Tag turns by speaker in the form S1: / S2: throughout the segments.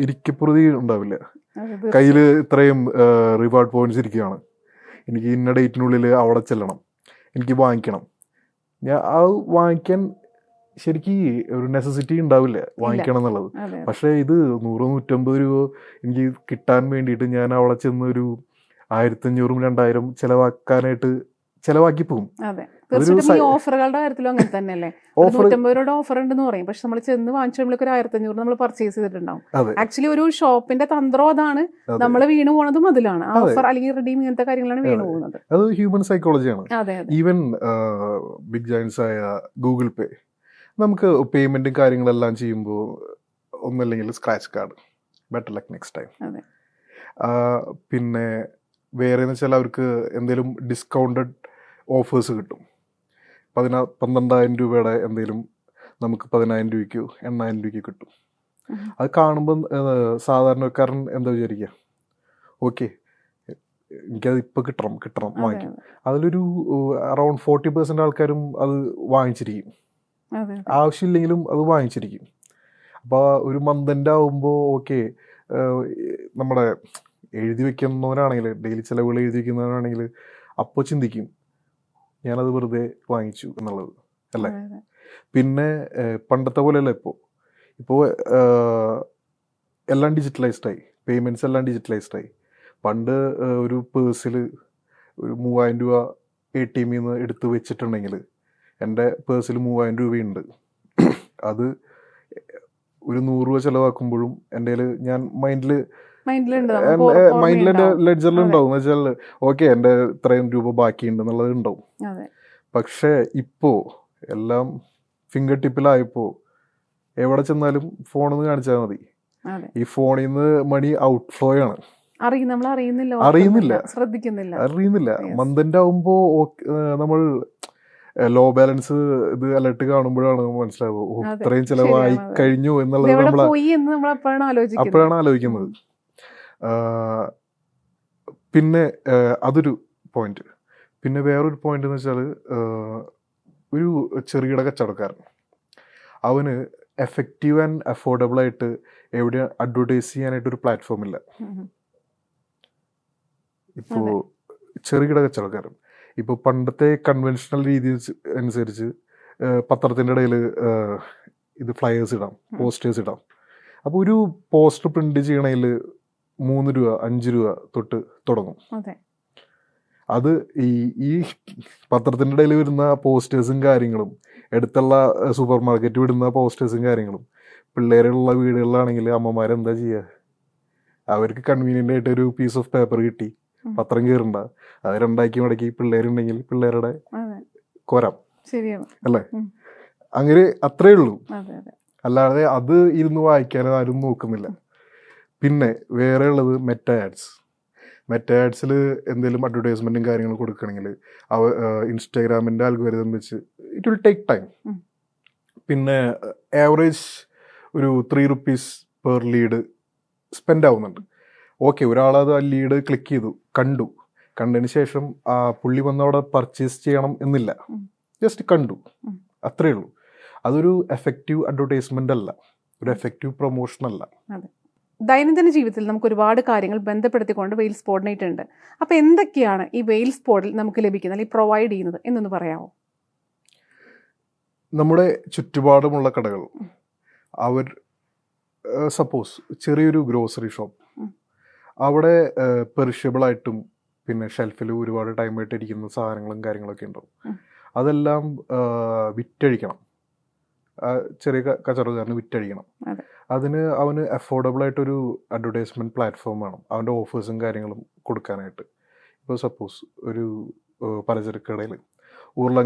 S1: ഇരിക്കപ്പുറതി ഉണ്ടാവില്ല.
S2: അതെ,
S1: കയ്യിൽ
S2: തീർച്ചയായും.
S1: ഇത്രയും റിവാർഡ് പോയിന്റ്സ് ഇരിക്കുകയാണ്, എനിക്ക് ഇന്ന ഡേറ്റിനുള്ളിൽ അവിടെ ചെല്ലണം, എനിക്ക് വാങ്ങിക്കണം. ഞാൻ ആ വാങ്ങിക്കാൻ ശരിക്കും ഒരു നെസസിറ്റി ഉണ്ടാവില്ല
S2: ഇല്ല.
S1: വാങ്ങിക്കണം എന്നുള്ളത്.
S2: അതെ, അതെ.
S1: പക്ഷേ ഇത് 100-150 രൂപ എനിക്ക് കിട്ടാൻ വേണ്ടിയിട്ട് ഞാൻ അവിടെ ചെന്ന് ഒരു 1500-2000 ചിലവാക്കി പോകും.
S2: അതെ,
S1: അതൊരു
S2: തീർച്ചയായിട്ടും. ഈ ഓഫറുകളുടെ കാര്യത്തിലും അങ്ങനെ തന്നെയല്ലേ? ഒരു
S1: ഓഫർ.
S2: 150 രൂപയുടെ ഓഫർ ഉണ്ടെന്ന് പറയും, പക്ഷെ നമ്മൾ ചെന്ന് വാങ്ങിച്ചുമ്പോഴേക്ക് ഒരു 1500 നമ്മൾ പർച്ചേസ് ചെയ്തിട്ടുണ്ടാവും.
S1: അതെ
S2: ആക്ച്വലി ഒരു ഷോപ്പിന്റെ തന്ത്രം അതാണ്.
S1: അതെ
S2: നമ്മൾ വീണു പോണതും അതിലാണ്.
S1: അതെ
S2: ഓഫർ അല്ലെങ്കിൽ റിഡീം ഇങ്ങനത്തെ കാര്യങ്ങളാണ് വീണു
S1: അതെ
S2: പോകുന്നത്.
S1: അത് ഹ്യൂമൻ സൈക്കോളജിയാണ്.
S2: അതെ, അതെ.
S1: ഈവൻ ബിഗ് ജയൻസ് ആയ ഗൂഗിൾ പേ, നമുക്ക് പേയ്മെൻറ്റും കാര്യങ്ങളെല്ലാം ചെയ്യുമ്പോൾ ഒന്നല്ലെങ്കിൽ scratch card, better luck next time.
S2: അതെ,
S1: പിന്നെ വേറെ എന്ന് വെച്ചാൽ അവർക്ക് എന്തെങ്കിലും ഡിസ്കൗണ്ടഡ് ഓഫേഴ്സ് കിട്ടും. 12,000 രൂപയുടെ എന്തെങ്കിലും നമുക്ക് 10,000 രൂപയ്ക്കോ 8,000 രൂപയ്ക്കോ കിട്ടും.
S2: ഉം.
S1: അത് കാണുമ്പം സാധാരണക്കാരൻ എന്താ വിചാരിക്കുക, ഓക്കെ എനിക്കത് ഇപ്പോൾ കിട്ടണം
S2: അതെ,
S1: വാങ്ങിക്കും.
S2: അതെ,
S1: അതിലൊരു അറൗണ്ട് 40% ആൾക്കാരും അത് വാങ്ങിച്ചിരിക്കും,
S2: അതെ, അതെ.
S1: ആവശ്യമില്ലെങ്കിലും അത് വാങ്ങിച്ചിരിക്കും. അപ്പോൾ ഒരു മന്തിൻ്റെ ആകുമ്പോൾ ഓക്കെ, നമ്മുടെ എഴുതി വെക്കുന്നവനാണെങ്കിൽ, ഡെയിലി ചിലവുകൾ എഴുതി വെക്കുന്നവനാണെങ്കിൽ അപ്പോൾ ചിന്തിക്കും ഞാനത് വെറുതെ വാങ്ങിച്ചു എന്നുള്ളത്, അല്ലേ?
S2: അതെ, അതെ.
S1: പിന്നെ പണ്ടത്തെ പോലെയല്ല ഇപ്പോൾ എല്ലാം ഡിജിറ്റലൈസ്ഡായി, പേയ്മെൻറ്റ്സ് എല്ലാം ഡിജിറ്റലൈസ്ഡായി. പണ്ട് ഒരു പേഴ്സിൽ ഒരു 3000 രൂപ ATM നിന്ന് എടുത്ത് വെച്ചിട്ടുണ്ടെങ്കിൽ എൻ്റെ പേഴ്സിൽ 3000 രൂപയുണ്ട്. അത് ഒരു 100 രൂപ ചിലവാക്കുമ്പോഴും എൻ്റെ കയ്യിൽ ഞാൻ
S2: മൈൻഡിലുണ്ട്, നമുക്ക്
S1: എൻ്റെ മൈൻഡിൽ എൻ്റെ
S2: ഓർമ്മയുണ്ടാവും.
S1: ലെഡ്ജറിൽ
S2: അതെ,
S1: ഉണ്ടാവും. എന്ന് വെച്ചാൽ ഓക്കെ എൻ്റെ ഇത്രയും രൂപ ബാക്കിയുണ്ട് എന്നുള്ളത് ഉണ്ടാവും.
S2: അതെ,
S1: പക്ഷേ ഇപ്പോൾ എല്ലാം ഫിംഗർ ടിപ്പിലായപ്പോൾ എവിടെ ചെന്നാലും ഫോണിൽ കാണിച്ചാൽ മതി.
S2: അതെ.
S1: ഈ ഫോണിൽ നിന്ന് മണി ഔട്ട്ഫ്ലോ ആണ്.
S2: നമ്മൾ അറിയുന്നില്ല,
S1: അറിയുന്നില്ല
S2: ശ്രദ്ധിക്കുന്നില്ല. Yes.
S1: മന്തിൻ്റെ ആകുമ്പോൾ നമ്മൾ ലോ ബാലൻസ് ഇത് അലർട്ട് കാണുമ്പോഴാണ് മനസ്സിലാവുക, ഓ
S2: അതെ,
S1: ഇത്രയും ചിലവായി
S2: ശരിയാണ്. അതെ,
S1: കഴിഞ്ഞു എന്നുള്ളത്
S2: ഇതെവിടെ
S1: നമ്മൾ
S2: പോയി എന്ന് നമ്മൾ അപ്പോഴാണ് ആലോചിക്കുന്നത്.
S1: അപ്പോഴാണ് ആലോചിക്കുന്നത്. പിന്നെ അതൊരു പോയിന്റ്. പിന്നെ വേറൊരു പോയിന്റ് എന്ന് വെച്ചാൽ ഒരു ചെറുകിട കച്ചവടക്കാരൻ, അവന് എഫക്റ്റീവ് ആൻഡ് അഫോർഡബിൾ ആയിട്ട് എവിടെ അഡ്വർടൈസ് ചെയ്യാനായിട്ടൊരു പ്ലാറ്റ്ഫോം ഇല്ല.
S2: ഉം.
S1: ഇപ്പോൾ
S2: അതെ,
S1: ചെറുകിട കച്ചവടക്കാരൻ ഇപ്പോൾ പണ്ടത്തെ കൺവെൻഷണൽ രീതി അനുസരിച്ച് പത്രത്തിൻ്റെ ഇടയിൽ ഇത് ഫ്ലയേഴ്സ് ഇടാം, പോസ്റ്റേഴ്സ് ഇടാം. അപ്പോൾ ഒരു പോസ്റ്റർ പ്രിന്റ് ചെയ്യണതിൽ 3 രൂപ 5 രൂപ തൊട്ട് തുടങ്ങും.
S2: അതെ,
S1: അത് ഈ പത്രത്തിൻ്റെ ഇടയിൽ വരുന്ന പോസ്റ്റേഴ്സും കാര്യങ്ങളും, അടുത്തുള്ള സൂപ്പർ മാർക്കറ്റ് വിടുന്ന പോസ്റ്റേഴ്സും കാര്യങ്ങളും, പിള്ളേരുള്ള വീടുകളിലാണെങ്കിൽ അമ്മമാരെന്താ ചെയ്യുക, അവർക്ക് കൺവീനിയൻ്റ് ആയിട്ട് ഒരു പീസ് ഓഫ് പേപ്പർ കിട്ടി, പത്രം കയറണ്ട, അത് 2 മടക്കി പിള്ളേരുണ്ടെങ്കിൽ പിള്ളേരുടെ
S2: അതെ,
S1: കോരാം,
S2: ശരിയാണ്.
S1: അല്ലേ?
S2: ഉം.
S1: അങ്ങനെ അത്രേ ഉള്ളൂ.
S2: അതെ, അതെ,
S1: അല്ലാതെ അത് ഇരുന്ന് വായിക്കാൻ ആരും നോക്കുന്നില്ല. പിന്നെ വേറെ ഉള്ളത് മെറ്റ ആഡ്സിൽ എന്തെങ്കിലും അഡ്വർടൈസ്മെൻറ്റും കാര്യങ്ങളും കൊടുക്കണമെങ്കിൽ ഇൻസ്റ്റാഗ്രാമിൻ്റെ അൽഗോരിതം വെച്ച് ഇറ്റ് വിൽ ടേക്ക് ടൈം.
S2: ഉം.
S1: പിന്നെ ആവറേജ് ഒരു 3 rupees പെർ ലീഡ് സ്പെൻഡ് ആവുന്നുണ്ട്. ഓക്കെ, ഒരാളത് ആ ലീഡ് ക്ലിക്ക് ചെയ്തു, കണ്ടതിന് ശേഷം ആ പുള്ളി വന്നവിടെ പർച്ചേസ് ചെയ്യണം എന്നില്ല, ജസ്റ്റ് കണ്ടു, അത്രേ ഉള്ളൂ. അതൊരു എഫക്റ്റീവ് അഡ്വർടൈസ്മെൻ്റ് അല്ല, ഒരു എഫക്റ്റീവ് പ്രൊമോഷൻ അല്ല.
S2: അതെ. ദൈനംദിന ജീവിതത്തിൽ നമുക്ക് ഒരുപാട് കാര്യങ്ങൾ ബന്ധപ്പെടുത്തിക്കൊണ്ട് വെയിൽസ് കോർഡിനേറ്റ് ഉണ്ട്. അപ്പോൾ എന്തൊക്കെയാണ് ഈ വെയിൽസ് ബോർഡിൽ നമുക്ക് ലഭിക്കുന്നത് അല്ലെങ്കിൽ പ്രൊവൈഡ് ചെയ്യുന്നത് എന്നൊന്ന് പറയാമോ?
S1: നമ്മുടെ ചുറ്റുപാടുമുള്ള കടകൾ, അവർ സപ്പോസ് ചെറിയൊരു ഗ്രോസറി ഷോപ്പ്, അവിടെ പെറിഷബിളായിട്ടും പിന്നെ ഷെൽഫിൽ ഒരുപാട് ടൈമായിട്ട് ഇരിക്കുന്ന സാധനങ്ങളും കാര്യങ്ങളൊക്കെ ഉണ്ടാവും. അതെല്ലാം വിറ്റഴിക്കണം, ചെറിയ കച്ചവടക്കാരന് വിറ്റഴിക്കണം. അതിന് അവന് അഫോർഡബിളായിട്ടൊരു അഡ്വർടൈസ്മെൻറ്റ് പ്ലാറ്റ്ഫോം വേണം, അവൻ്റെ ഓഫേഴ്സും കാര്യങ്ങളും കൊടുക്കാനായിട്ട്. ഇപ്പോൾ സപ്പോസ് ഒരു പലചരക്ക് കടയിൽ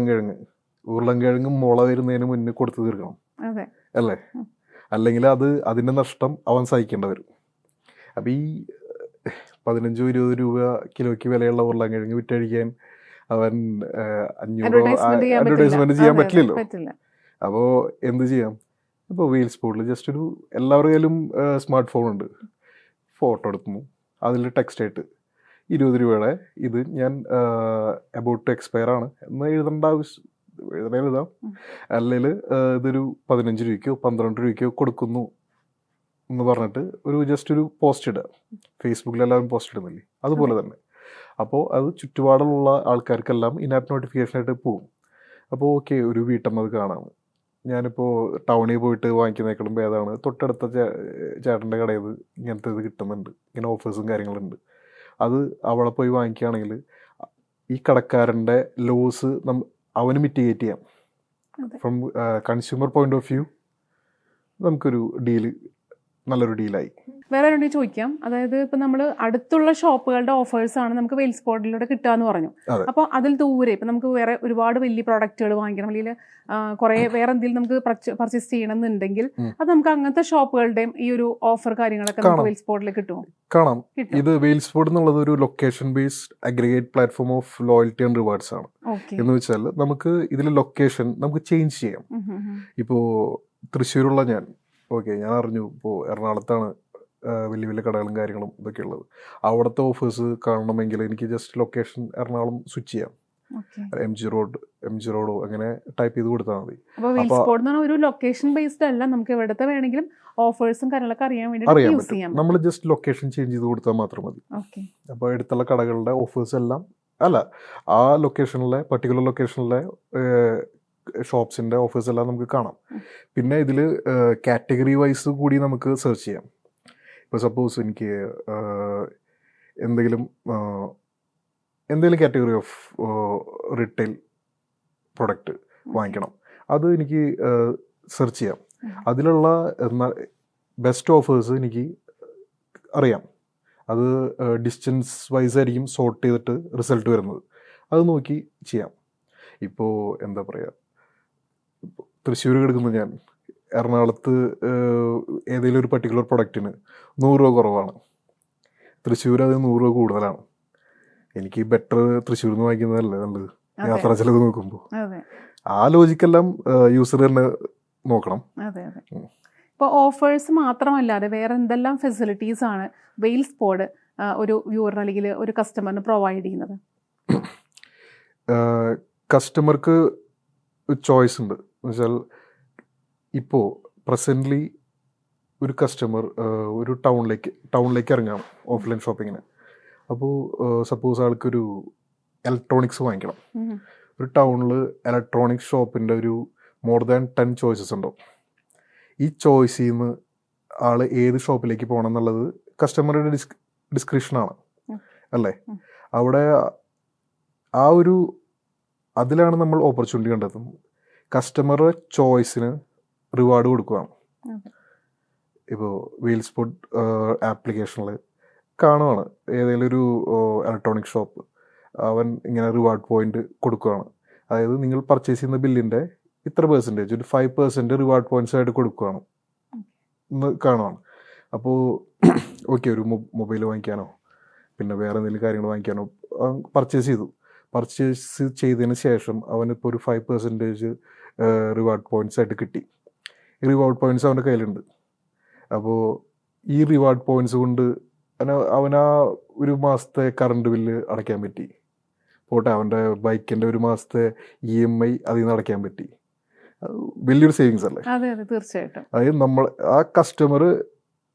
S1: ഉരുളൻകിഴങ്ങ് മുള വരുന്നതിന് മുന്നേ കൊടുത്തു തീർക്കണം, അല്ലേ? അല്ലെങ്കിൽ അതിൻ്റെ നഷ്ടം അവൻ സഹിക്കേണ്ടി വരും. അപ്പോൾ ഈ 15-20 രൂപ കിലോയ്ക്ക് വിലയുള്ള ഉരുളൻകിഴങ്ങ് വിറ്റഴിക്കാൻ അവൻ 500 അഡ്വർടൈസ്മെൻറ്റ് ചെയ്യാൻ പറ്റില്ലല്ലോ. അപ്പോൾ എന്ത് ചെയ്യാം? ഇപ്പോൾ വെയിൽസ് ബോർഡിൽ ജസ്റ്റ് ഒരു എല്ലാവരുടെ കയ്യിലും സ്മാർട്ട് ഫോൺ ഉണ്ട്, ഫോട്ടോ എടുക്കുന്നു, അതിൽ ടെക്സ്റ്റായിട്ട് 20 രൂപയുടെ ഇത് ഞാൻ അബൌട്ട് ടു എക്സ്പയർ ആണ് എന്ന് എഴുതാം, അല്ലെങ്കിൽ ഇതൊരു 15 രൂപയ്ക്കോ 12 രൂപയ്ക്കോ കൊടുക്കുന്നു എന്ന് പറഞ്ഞിട്ട് ജസ്റ്റ് ഒരു പോസ്റ്റ് ഇടുക. ഫേസ്ബുക്കിൽ എല്ലാവരും പോസ്റ്റ് ഇടുന്നില്ലേ, അതുപോലെ തന്നെ. അപ്പോൾ അത് ചുറ്റുപാടുള്ള ആൾക്കാർക്കെല്ലാം ഇനാപ്പ് നോട്ടിഫിക്കേഷനായിട്ട് പോകും. അപ്പോൾ ഓക്കെ, ഒരു വീട്ടമ്മ അത് കാണാം, ഞാനിപ്പോൾ ടൗണിൽ പോയിട്ട് വാങ്ങിക്കുന്നേക്കാളും ഭേദമാണ് തൊട്ടടുത്ത ചേട്ടൻ്റെ കടയിൽ നിന്ന് ഇങ്ങനത്തെ ഇത് കിട്ടുന്നുണ്ട്, ഇങ്ങനെ ഓഫേഴ്സും കാര്യങ്ങളുണ്ട്, അത് അവിടെ പോയി വാങ്ങിക്കുകയാണെങ്കിൽ ഈ കടക്കാരൻ്റെ ലോസ് അവന് മിറ്റിഗേറ്റ് ചെയ്യാം. From consumer point of view നമുക്കൊരു നല്ലൊരു ഡീലായി.
S2: വേറെ രണ്ട് ചോദിക്കാം, അതായത് ഇപ്പം നമ്മൾ അടുത്തുള്ള ഷോപ്പുകളുടെ ഓഫേഴ്സാണ് നമുക്ക് വെയിൽസ് പോർട്ടലിലൂടെ കിട്ടുക എന്ന് പറഞ്ഞു. അപ്പോൾ അതിൽ ദൂരെ ഇപ്പം നമുക്ക് വേറെ ഒരുപാട് വലിയ പ്രോഡക്റ്റുകൾ വാങ്ങിക്കണം, അല്ലെങ്കിൽ കുറേ വേറെ എന്തെങ്കിലും നമുക്ക് പർച്ചേസ് ചെയ്യണമെന്നുണ്ടെങ്കിൽ അത് നമുക്ക് അങ്ങനത്തെ ഷോപ്പുകളുടെയും ഈ ഒരു ഓഫർ കാര്യങ്ങളൊക്കെ നമുക്ക് വെയിൽസ് പോർട്ടലിൽ കിട്ടുമോ?
S1: കാണാം. ഇത് വെയിൽസ് പോർട്ട് എന്നുള്ളത് ഒരു location based aggregate platform of loyalty and rewards ആണ്. എന്ന് വെച്ചാൽ നമുക്ക് ഇതിൽ ലൊക്കേഷൻ നമുക്ക് ചേഞ്ച് ചെയ്യാം. ഇപ്പോൾ തൃശ്ശൂരുള്ള ഞാൻ അറിഞ്ഞു ഇപ്പോൾ എറണാകുളത്താണ് വലിയ വലിയ കടകളും കാര്യങ്ങളും ഇതൊക്കെ ഉള്ളത്. അവിടുത്തെ ഓഫേഴ്സ് കാണണമെങ്കിൽ എനിക്ക് ജസ്റ്റ് ലൊക്കേഷൻ എറണാകുളം സ്വിച്ച് ചെയ്യാം. എം ജി റോഡോ അങ്ങനെ ടൈപ്പ് ചെയ്ത് കൊടുത്താൽ മതി.
S2: ഒരു ലൊക്കേഷൻ ബേസ്ഡ് അല്ല, നമുക്ക് എവിടത്തെ വേണമെങ്കിലും ഓഫേഴ്സും കാര്യങ്ങളൊക്കെ അറിയാൻ
S1: പറ്റും. നമ്മൾ ജസ്റ്റ് ലൊക്കേഷൻ ചേഞ്ച് ചെയ്ത് കൊടുത്താൽ മാത്രം മതി. അപ്പോൾ അടുത്തുള്ള കടകളുടെ ഓഫേഴ്സ് എല്ലാം ആ ലൊക്കേഷനിലെ പർട്ടിക്കുലർ ലൊക്കേഷനിലെ ഷോപ്സിൻ്റെ ഓഫേഴ്സ് എല്ലാം നമുക്ക് കാണാം. പിന്നെ ഇതിൽ കാറ്റഗറി വൈസ് കൂടി നമുക്ക് സെർച്ച് ചെയ്യാം. ഇപ്പോൾ സപ്പോസ് എനിക്ക് എന്തെങ്കിലും കാറ്റഗറി ഓഫ് റിട്ടെയിൽ പ്രൊഡക്റ്റ് വാങ്ങിക്കണം, അത് എനിക്ക് സെർച്ച് ചെയ്യാം. അതിലുള്ള ബെസ്റ്റ് ഓഫേഴ്സ് എനിക്ക് അറിയാം. അത് ഡിസ്റ്റൻസ് വൈസ് ആയിരിക്കും സോർട്ട് ചെയ്തിട്ട് റിസൾട്ട് വരുന്നത്, അത് നോക്കി ചെയ്യാം. ഇപ്പോൾ എന്താ പറയുക, തൃശ്ശൂർ കിടക്കുന്ന ഞാൻ എറണാകുളത്ത് ഏതെങ്കിലും ഒരു പർട്ടിക്കുലർ പ്രൊഡക്റ്റിന് 100 രൂപ കുറവാണ്, തൃശ്ശൂർ അത് 100 രൂപ കൂടുതലാണ്. എനിക്ക് ബെറ്റർ തൃശ്ശൂരിൽ നിന്ന് വാങ്ങിക്കുന്നതല്ലേ നല്ലത് യാത്രാ ചെലവ് നോക്കുമ്പോൾ. ആ ലോജിക്കെല്ലാം യൂസർ തന്നെ നോക്കണം.
S2: ഇപ്പോൾ ഓഫേഴ്സ് മാത്രമല്ലാതെ വേറെ എന്തെല്ലാം ഫെസിലിറ്റീസ് ആണ് വെയിൽസ് പോഡ് ഒരു വ്യൂവറിന് അല്ലെങ്കിൽ ഒരു കസ്റ്റമറിന് പ്രൊവൈഡ് ചെയ്യുന്നത്?
S1: കസ്റ്റമർക്ക് ചോയ്സ് ഉണ്ട്. എന്നുവെച്ചാൽ ഇപ്പോൾ പ്രസൻ്റ്ലി ഒരു കസ്റ്റമർ ഒരു ടൗണിലേക്ക് ഇറങ്ങാം ഓഫ്ലൈൻ ഷോപ്പിങ്ങിന്. അപ്പോൾ സപ്പോസ് ആൾക്കൊരു ഇലക്ട്രോണിക്സ് വാങ്ങിക്കണം. ഒരു ടൗണിൽ ഇലക്ട്രോണിക്സ് ഷോപ്പിൻ്റെ ഒരു മോർ ദാൻ 10 ചോയ്സസ് ഉണ്ടാവും. ഈ ചോയ്സിൽ നിന്ന് ആൾ ഏത് ഷോപ്പിലേക്ക് പോകണം എന്നുള്ളത് കസ്റ്റമറുടെ ഡിസ്ക്രിപ്ഷനാണ് അല്ലേ. അവിടെ അതിലാണ് നമ്മൾ ഓപ്പർച്യൂണിറ്റി കണ്ടെത്തുന്നത്. കസ്റ്റമറുടെ ചോയ്സിന് റിവാർഡ് കൊടുക്കുകയാണ്. ഇപ്പോൾ വെയിൽസ് പോഡ് ആപ്ലിക്കേഷനിൽ കാണുവാണ് ഏതെങ്കിലും ഒരു ഇലക്ട്രോണിക് ഷോപ്പ്, അവൻ ഇങ്ങനെ റിവാർഡ് പോയിന്റ് കൊടുക്കുകയാണ്. അതായത് നിങ്ങൾ പർച്ചേസ് ചെയ്യുന്ന ബില്ലിൻ്റെ ഇത്ര പെർസെൻറ്റേജ്, ഒരു 5% റിവാർഡ് പോയിന്റ്സ് ആയിട്ട് കൊടുക്കുകയാണ് എന്ന് കാണുവാണ്. അപ്പോൾ ഓക്കെ, ഒരു മൊബൈൽ വാങ്ങിക്കാനോ പിന്നെ വേറെ എന്തെങ്കിലും കാര്യങ്ങൾ വാങ്ങിക്കാനോ പർച്ചേസ് ചെയ്തതിന് ശേഷം അവനിപ്പോൾ ഒരു 5% റിവാർഡ് പോയിന്റ്സ് ആയിട്ട് കിട്ടി. ഈ റിവാർഡ് പോയിന്റ്സ് അവൻ്റെ കയ്യിലുണ്ട്. അപ്പോൾ ഈ റിവാർഡ് പോയിന്റ്സ് കൊണ്ട് അവനാ ഒരു മാസത്തെ കറണ്ട് ബില്ല് അടയ്ക്കാൻ പറ്റി. പോട്ടെ, അവൻ്റെ ബൈക്കിൻ്റെ ഒരു മാസത്തെ EMI അതിൽ നിന്ന് അടയ്ക്കാൻ പറ്റി. വലിയൊരു സേവിങ്സ് അല്ലേ?
S2: അതെ, തീർച്ചയായിട്ടും.
S1: അതായത് നമ്മൾ ആ കസ്റ്റമർ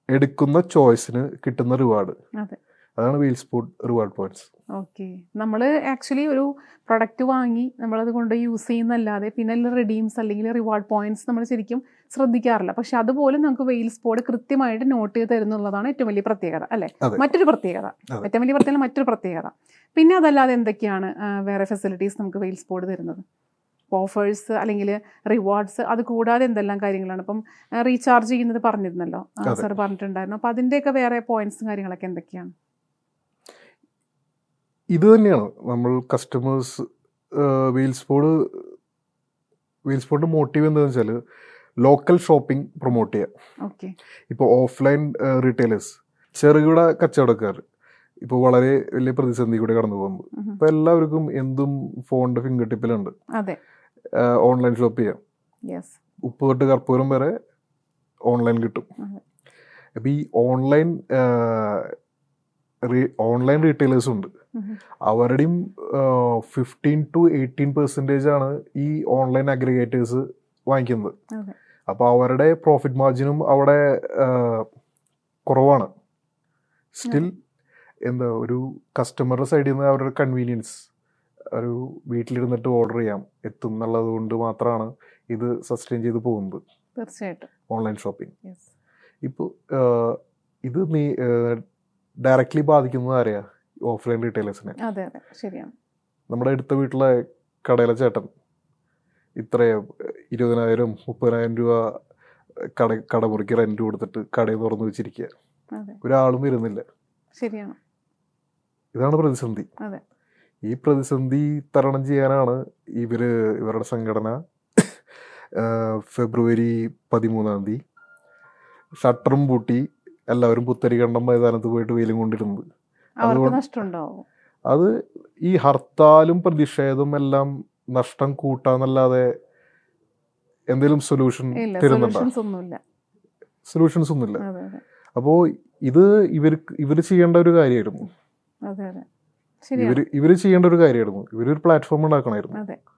S1: എടുക്കുന്ന ചോയ്സിന് കിട്ടുന്ന റിവാർഡ്, അതാണ് Wales pod reward points.
S2: Okay, നമ്മൾ ആക്ച്വലി ഒരു പ്രൊഡക്റ്റ് വാങ്ങി നമ്മളത് കൊണ്ട് യൂസ് ചെയ്യുന്നല്ലാതെ പിന്നെ റിഡീംസ് അല്ലെങ്കിൽ റിവാർഡ് പോയിന്റ്സ് നമ്മൾ ശരിക്കും ശ്രദ്ധിക്കാറില്ല. പക്ഷെ അതുപോലെ നമുക്ക് വെയിൽസ് പോഡ് കൃത്യമായിട്ട് നോട്ട് ചെയ്ത് തരുന്നുള്ളതാണ് ഏറ്റവും വലിയ പ്രത്യേകത അല്ലേ? മറ്റൊരു പ്രത്യേകത, മറ്റൊരു പ്രത്യേകത. പിന്നെ അതല്ലാതെ എന്തൊക്കെയാണ് വേറെ ഫെസിലിറ്റീസ് നമുക്ക് വെയിൽസ് പോഡ് തരുന്നത്? ഓഫേഴ്സ് അല്ലെങ്കിൽ റിവാർഡ്സ്, അത് കൂടാതെ എന്തെല്ലാം കാര്യങ്ങളാണ്? ഇപ്പം റീചാർജ് ചെയ്യുന്നത് പറഞ്ഞിരുന്നല്ലോ, സാർ പറഞ്ഞിട്ടുണ്ടായിരുന്നു. അപ്പം അതിൻ്റെയൊക്കെ വേറെ പോയിന്റ്സും കാര്യങ്ങളൊക്കെ എന്തൊക്കെയാണ്?
S1: ഇത് തന്നെയാണ് നമ്മൾ കസ്റ്റമേഴ്സ് വെയിൽസ് പോഡ് മോട്ടീവ് എന്താണെന്ന് വെച്ചാൽ ലോക്കൽ ഷോപ്പിംഗ് പ്രൊമോട്ട് ചെയ്യുക. ഇപ്പോൾ ഓഫ്ലൈൻ റീറ്റെയിലേഴ്സ്, ചെറുകിട കച്ചവടക്കാർ ഇപ്പോൾ വളരെ വലിയ പ്രതിസന്ധി കൂടെ കടന്നു പോകുന്നത്. ഇപ്പോൾ എല്ലാവർക്കും എന്തും ഫോണിൻ്റെ ഫിംഗർ ടിപ്പിലുണ്ട്. ഓൺലൈൻ ഷോപ്പ് ചെയ്യാം. ഉപ്പ് തൊട്ട് കർപ്പൂരം വരെ ഓൺലൈൻ കിട്ടും. അപ്പോൾ ഈ ഓൺലൈൻ റീറ്റെയിലേഴ്സും ഉണ്ട്. അവരുടെയും 15 to 18% ആണ് ഈ ഓൺലൈൻ അഗ്രിഗേറ്റേഴ്സ് വാങ്ങിക്കുന്നത്. അപ്പോൾ അവരുടെ പ്രോഫിറ്റ് മാർജിനും അവിടെ കുറവാണ്. സ്റ്റിൽ എന്താ ഒരു കസ്റ്റമറുടെ സൈഡിൽ നിന്ന് അവരുടെ കൺവീനിയൻസ്, ഒരു വീട്ടിലിരുന്നിട്ട് ഓർഡർ ചെയ്യാം എത്തും എന്നുള്ളത് കൊണ്ട് മാത്രമാണ് ഇത് സസ്റ്റെയിൻ ചെയ്ത് പോകുന്നത്.
S2: തീർച്ചയായിട്ടും
S1: ഓൺലൈൻ ഷോപ്പിംഗ്
S2: Yes.
S1: ഇപ്പോൾ ഇത് ഡയറക്റ്റ്ലി ബാധിക്കുന്നത് ആരെയാ? ഓഫ്ലൈൻ റീറ്റെയിലേഴ്സിനെ.
S2: അതെ അതെ ശരിയാണ്.
S1: നമ്മുടെ അടുത്ത വീട്ടിലെ കടയിലെ ചേട്ടൻ ഇത്ര 20,000 30,000 രൂപ കടമുറിക്ക് റെന്റ് കൊടുത്തിട്ട് കടയിൽ തുറന്നു വെച്ചിരിക്കുക.
S2: അതെ
S1: ഒരാളും വരുന്നില്ല.
S2: ശരിയാണ്.
S1: ഇതാണ് പ്രതിസന്ധി.
S2: അതെ
S1: ഈ പ്രതിസന്ധി തരണം ചെയ്യാനാണ് ഇവരുടെ സംഘടന ഫെബ്രുവരി 13 ഷട്ടറും പൂട്ടി എല്ലാവരും പുത്തരിക്കണ്ടം മൈതാനത്ത് പോയിട്ട് വെയിലും കൊണ്ടിരുന്നത്.
S2: അവർക്ക് നഷ്ടമുണ്ടാവും.
S1: അത് ഈ ഹർത്താലും പ്രതിഷേധവും എല്ലാം നഷ്ടം കൂട്ടാന്നല്ലാതെ എന്തെങ്കിലും സൊല്യൂഷൻ
S2: ഇല്ല,
S1: തരുന്നുണ്ടോ?
S2: solutions ഒന്നുമില്ല.
S1: സൊല്യൂഷൻസ് ഒന്നുമില്ല.
S2: അതെ അതെ
S1: അപ്പോൾ ഇത് ഇവർ ചെയ്യേണ്ട ഒരു കാര്യമായിരുന്നു.
S2: അതെ അതെ ശരിയാണ്.
S1: ഇവര് ചെയ്യേണ്ട ഒരു കാര്യമായിരുന്നു. ഇവരൊരു പ്ലാറ്റ്ഫോം ഉണ്ടാക്കണമായിരുന്നു.
S2: അതെ